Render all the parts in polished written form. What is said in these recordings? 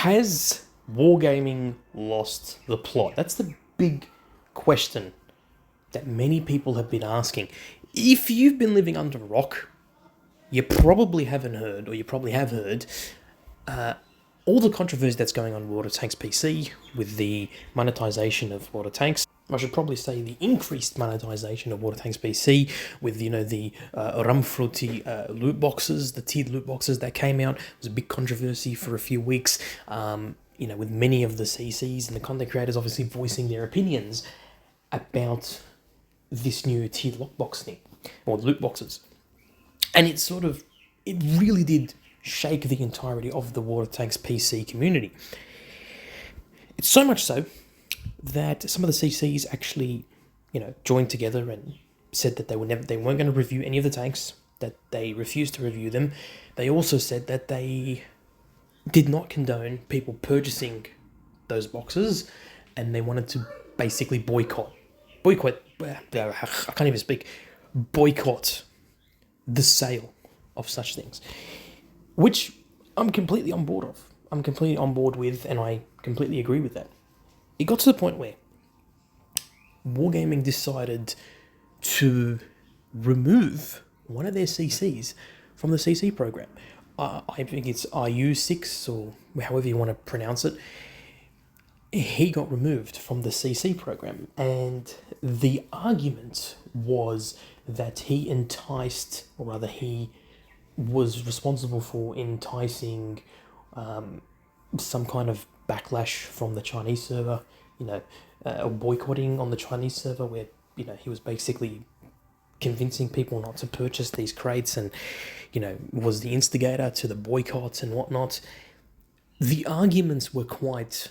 Has wargaming lost the plot? That's the big question that many people have been asking. If you've been living under a rock, you probably haven't heard, or you probably have heard, all the controversy that's going on with Water Tanks PC, with the monetization of Water Tanks. I should probably say the increased monetization of Water Tanks PC with, the Rumfrutti loot boxes, the tiered loot boxes that came out. It was a big controversy for a few weeks, with many of the CCs and the content creators obviously voicing their opinions about this new tiered lockbox thing, or loot boxes. And it really did shake the entirety of the Water Tanks PC community. It's so much so that some of the CCs actually, joined together and said that they weren't going to review any of the tanks, that they refused to review them. They also said that they did not condone people purchasing those boxes, and they wanted to basically boycott the sale of such things, which I'm completely on board of. I'm completely on board with, and I completely agree with that. It got to the point where Wargaming decided to remove one of their CCs from the CC program. I think it's RU6, or however you want to pronounce it. He got removed from the CC program, and the argument was that he was responsible for enticing some kind of backlash from the Chinese server, boycotting on the Chinese server, where, he was basically convincing people not to purchase these crates, and, was the instigator to the boycotts and whatnot. The arguments were quite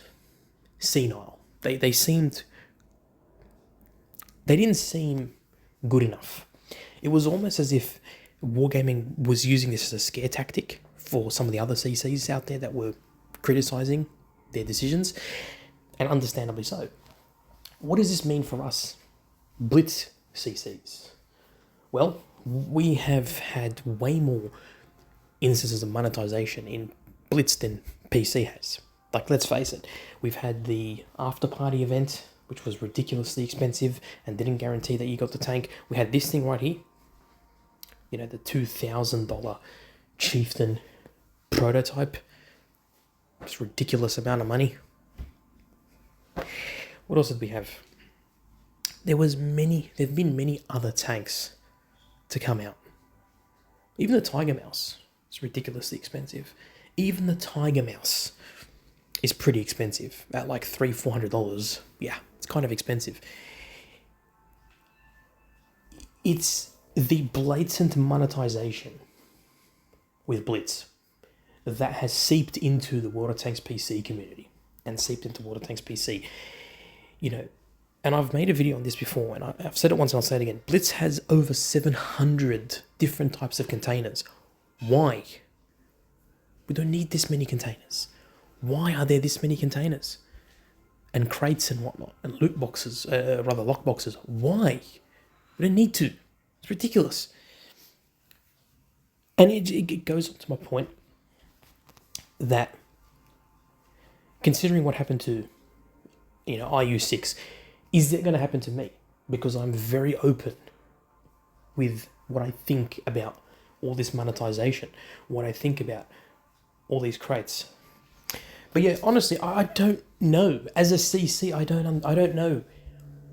senile. They didn't seem good enough. It was almost as if Wargaming was using this as a scare tactic for some of the other CCs out there that were criticizing their decisions, and understandably so. What does this mean for us Blitz CCs? Well, we have had way more instances of monetization in Blitz than PC has. Like, let's face it, we've had the after party event, which was ridiculously expensive and didn't guarantee that you got the tank. We had this thing right here, the $2,000 Chieftain prototype. It's a ridiculous amount of money. What else did we have? There've been many other tanks to come out. Even the Tiger Mouse is ridiculously expensive. Even the Tiger Mouse is pretty expensive at like $300-400. Yeah, it's kind of expensive. It's the blatant monetization with Blitz that has seeped into the Water Tanks PC community and seeped into Water Tanks PC. And I've made a video on this before, and I've said it once and I'll say it again. Blitz has over 700 different types of containers. Why? We don't need this many containers. Why are there this many containers? And crates and whatnot, and loot boxes, lock boxes. Why? We don't need to. It's ridiculous. And it goes on to my point that, considering what happened to, IU6, is that going to happen to me? Because I'm very open with what I think about all this monetization, what I think about all these crates. But yeah, honestly, I don't know. As a CC, I don't know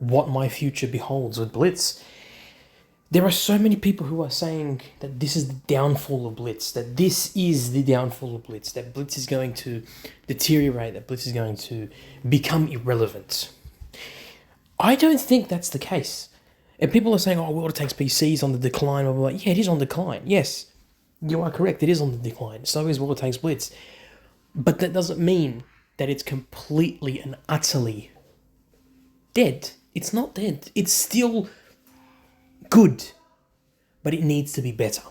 what my future beholds with Blitz. There are so many people who are saying that this is the downfall of Blitz, that this is the downfall of Blitz, that Blitz is going to deteriorate, that Blitz is going to become irrelevant. I don't think that's the case. And people are saying, Water Tanks PC is on the decline. Blah, blah, blah. Yeah, it is on decline. Yes, you are correct. It is on the decline. So is Water Tanks Blitz. But that doesn't mean that it's completely and utterly dead. It's not dead. It's still good, but it needs to be better.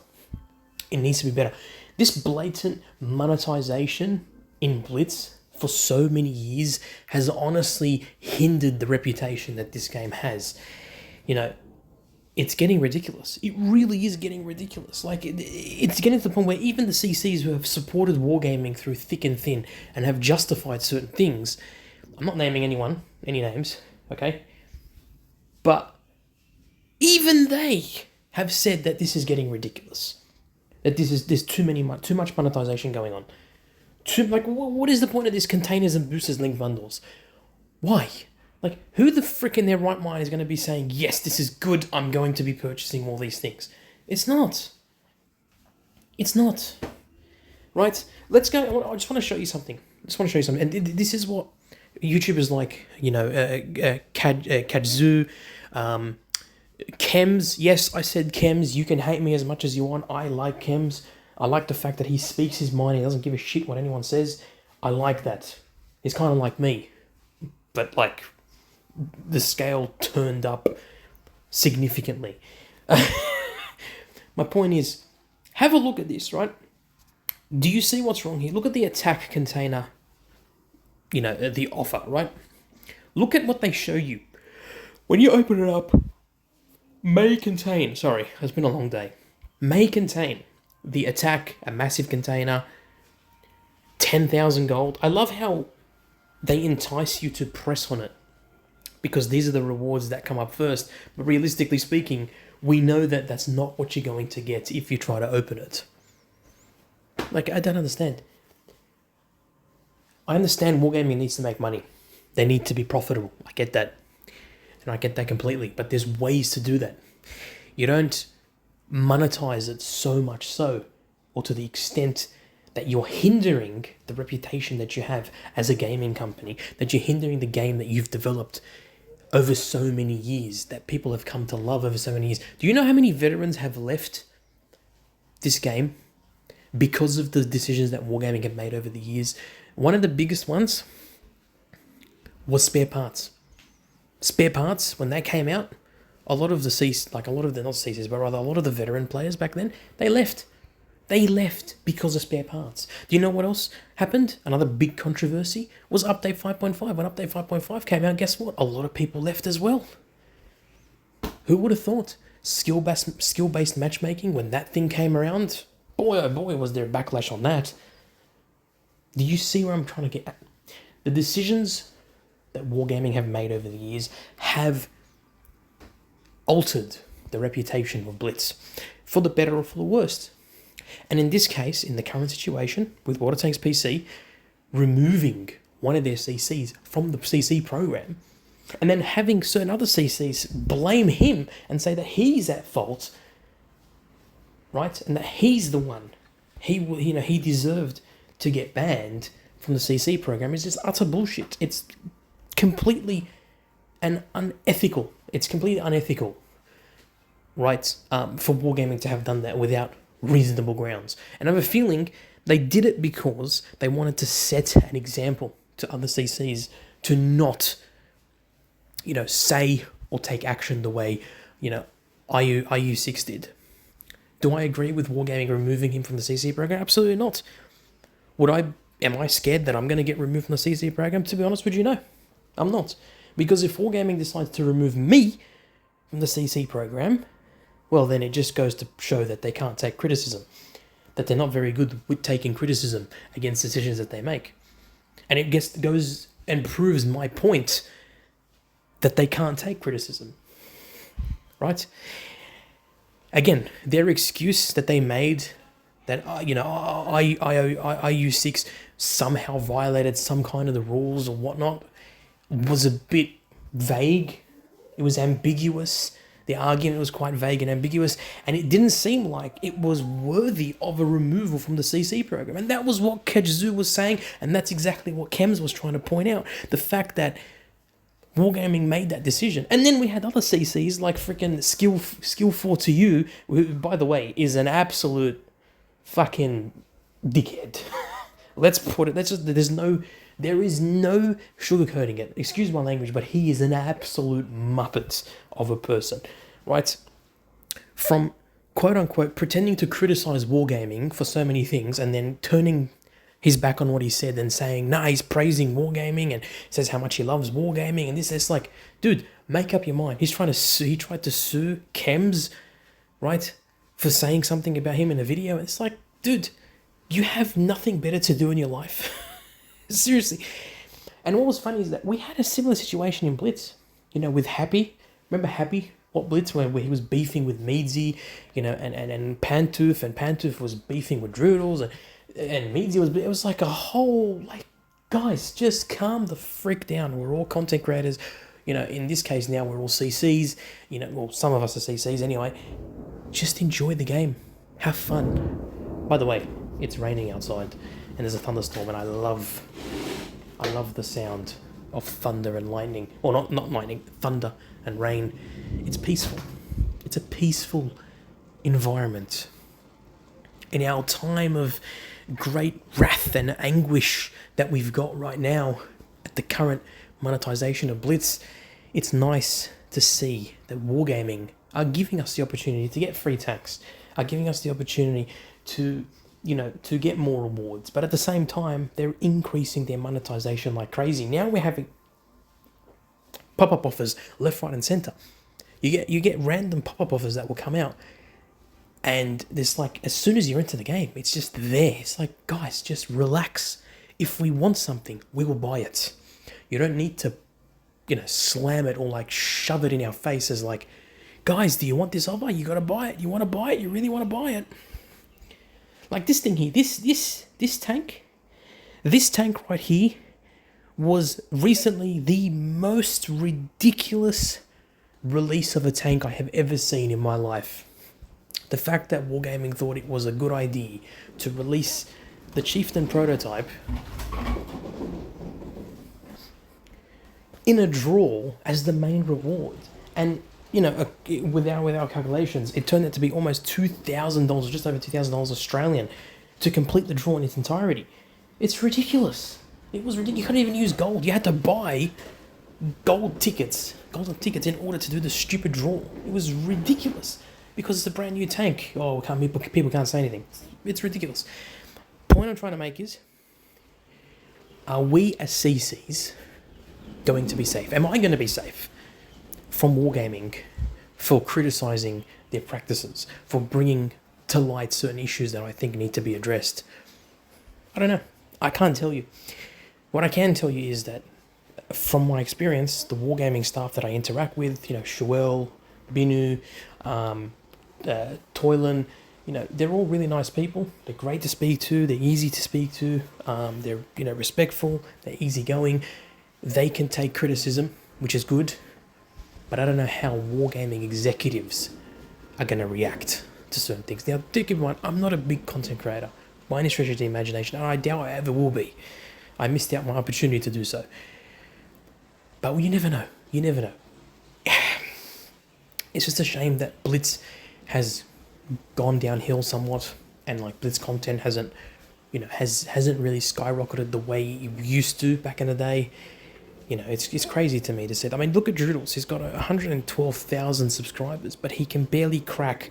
It needs to be better. This blatant monetization in Blitz for so many years has honestly hindered the reputation that this game has. it's getting ridiculous. It really is getting ridiculous. Like, it's getting to the point where even the CCs who have supported wargaming through thick and thin and have justified certain things, I'm not naming any names, okay? But even they have said that this is getting ridiculous. That there's too much monetization going on. What is the point of this containers and boosters link bundles? Why? Like, who the frick in their right mind is going to be saying, yes, this is good, I'm going to be purchasing all these things? It's not. It's not. Right? Let's go. I just want to show you something. And this is what YouTubers like, Kajzoo, Chems. Yes, I said Chems. You can hate me as much as you want. I like Chems. I like the fact that he speaks his mind. He doesn't give a shit what anyone says. I like that. He's kind of like me. But, like, the scale turned up significantly. My point is, have a look at this, right? Do you see what's wrong here? Look at the attack container, the offer, right? Look at what they show you. When you open it up, may contain, sorry, it's been a long day, may contain the attack, a massive container, 10,000 gold. I love how they entice you to press on it, because these are the rewards that come up first. But realistically speaking, we know that that's not what you're going to get if you try to open it. Like, I don't understand. I understand wargaming needs to make money. They need to be profitable. I get that. And I get that completely. But there's ways to do that. You don't monetize it so much so, or to the extent that you're hindering the reputation that you have as a gaming company, that you're hindering the game that you've developed over so many years, that people have come to love over so many years. Do you know how many veterans have left this game because of the decisions that wargaming have made over the years? One of the biggest ones was spare parts. Spare parts, when they came out, a lot of the veteran players back then, they left. They left because of spare parts. Do you know what else happened? Another big controversy was Update 5.5. When Update 5.5 came out, guess what? A lot of people left as well. Who would have thought? Skill-based matchmaking, when that thing came around, boy oh boy was there a backlash on that. Do you see where I'm trying to get at? The decisions that wargaming have made over the years have altered the reputation of Blitz, for the better or for the worst. And in this case, in the current situation, with Water Tanks PC, removing one of their CCs from the CC program, and then having certain other CCs blame him and say that he's at fault, right? And that he's the one, he deserved to get banned from the CC program, is just utter bullshit. It's completely unethical. It's completely unethical, right? For wargaming to have done that without reasonable grounds. And I have a feeling they did it because they wanted to set an example to other CCs to not, say or take action the way, IU6 did. Do I agree with wargaming removing him from the CC program? Absolutely not. Am I scared that I'm going to get removed from the CC program? To be honest with you, no. I'm not. Because if wargaming decides to remove me from the CC program, well, then it just goes to show that they can't take criticism, that they're not very good with taking criticism against decisions that they make. And it goes and proves my point that they can't take criticism, right? Again, their excuse that they made that, IU6 somehow violated some kind of the rules or whatnot was a bit vague. It was ambiguous. The argument was quite vague and ambiguous, and it didn't seem like it was worthy of a removal from the CC program. And that was what Kajzoo was saying, and that's exactly what Chems was trying to point out. The fact that wargaming made that decision. And then we had other CCs like freaking Skill 4 to You, who, by the way, is an absolute fucking dickhead. Let's put it, there is no sugarcoating it. Excuse my language, but he is an absolute muppet of a person, right? From quote-unquote pretending to criticize wargaming for so many things and then he's back on what he said and saying, nah, he's praising wargaming and says how much he loves wargaming and this. It's like, dude, make up your mind. He tried to sue Chems, right, for saying something about him in a video. It's like, dude, you have nothing better to do in your life. Seriously. And what was funny is that we had a similar situation in Blitz, with Happy. Remember Happy? What Blitz, where he was beefing with Meadsy, and Pantoof, and Pantoof was beefing with Droodles, and Meadsy was, it was like a whole, like, guys, just calm the frick down. We're all content creators. In this case now we're all CCs, well, some of us are CCs anyway. Just enjoy the game. Have fun. By the way, it's raining outside and there's a thunderstorm, and I love the sound of thunder and lightning. Or not lightning, thunder and rain. It's peaceful. It's a peaceful environment. In our time of great wrath and anguish that we've got right now at the current monetization of Blitz, it's nice to see that wargaming are giving us the opportunity to get free tanks, are giving us the opportunity to get more rewards, but at the same time they're increasing their monetization like crazy. Now we're having pop-up offers left, right and center. You get random pop-up offers that will come out, and there's like, as soon as you're into the game, it's just there. It's like, guys, just relax. If we want something, we will buy it. You don't need to slam it or like shove it in our faces like, guys, do you want this offer? You gotta buy it. You want to buy it? You really want to buy it? Like this thing here, this tank right here was recently the most ridiculous release of a tank I have ever seen in my life. The fact that Wargaming thought it was a good idea to release the Chieftain prototype in a draw as the main reward, and with our calculations, it turned out to be almost $2,000, just over $2,000 Australian, to complete the draw in its entirety. It's ridiculous. It was ridiculous. You couldn't even use gold. You had to buy golden tickets in order to do the stupid draw. It was ridiculous because it's a brand new tank. Oh, people can't say anything. It's ridiculous. Point I'm trying to make is, are we as CCs going to be safe? Am I going to be safe from wargaming for criticizing their practices, for bringing to light certain issues that I think need to be addressed? I don't know. I can't tell you. What I can tell you is that from my experience, the wargaming staff that I interact with, Shuel, Binu, Toylan, they're all really nice people. They're great to speak to. They're easy to speak to. They're, respectful. They're easygoing. They can take criticism, which is good. But I don't know how wargaming executives are going to react to certain things. Now, do keep in mind, I'm not a big content creator by any stretch of the imagination, and I doubt I ever will be. I missed out my opportunity to do so. But you never know. You never know. It's just a shame that Blitz has gone downhill somewhat, and like Blitz content hasn't really skyrocketed the way it used to back in the day. It's crazy to me to say. I mean, look at Droodles. He's got 112,000 subscribers, but he can barely crack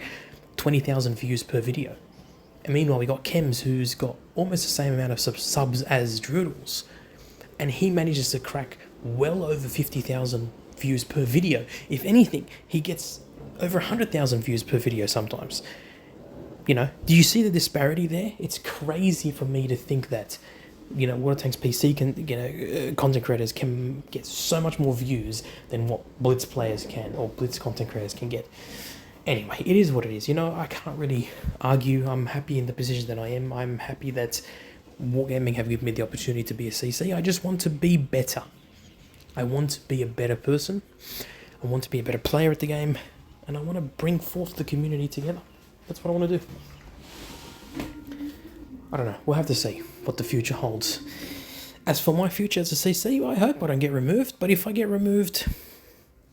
20,000 views per video. And meanwhile, we got Chems, who's got almost the same amount of subs as Droodles, and he manages to crack well over 50,000 views per video. If anything, he gets over 100,000 views per video sometimes. Do you see the disparity there? It's crazy for me to think that Water Tanks PC can, content creators can get so much more views than what Blitz players can, or Blitz content creators can get. Anyway, it is what it is. I can't really argue. I'm happy in the position that I am. I'm happy that Wargaming have given me the opportunity to be a CC. I just want to be better. I want to be a better person. I want to be a better player at the game. And I want to bring forth the community together. That's what I want to do. I don't know. We'll have to see what the future holds. As for my future as a CC, I hope I don't get removed. But if I get removed,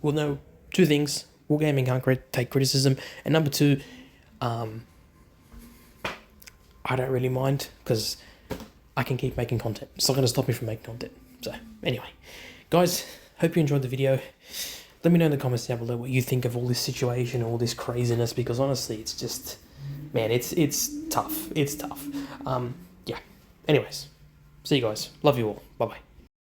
we'll know two things. Wargaming can't take criticism. And number two, I don't really mind because I can keep making content. It's not going to stop me from making content. So anyway, guys, hope you enjoyed the video. Let me know in the comments down below what you think of all this situation, all this craziness, because honestly, it's just, man, it's tough. It's tough. Yeah. Anyways, See you guys. Love you all. Bye bye.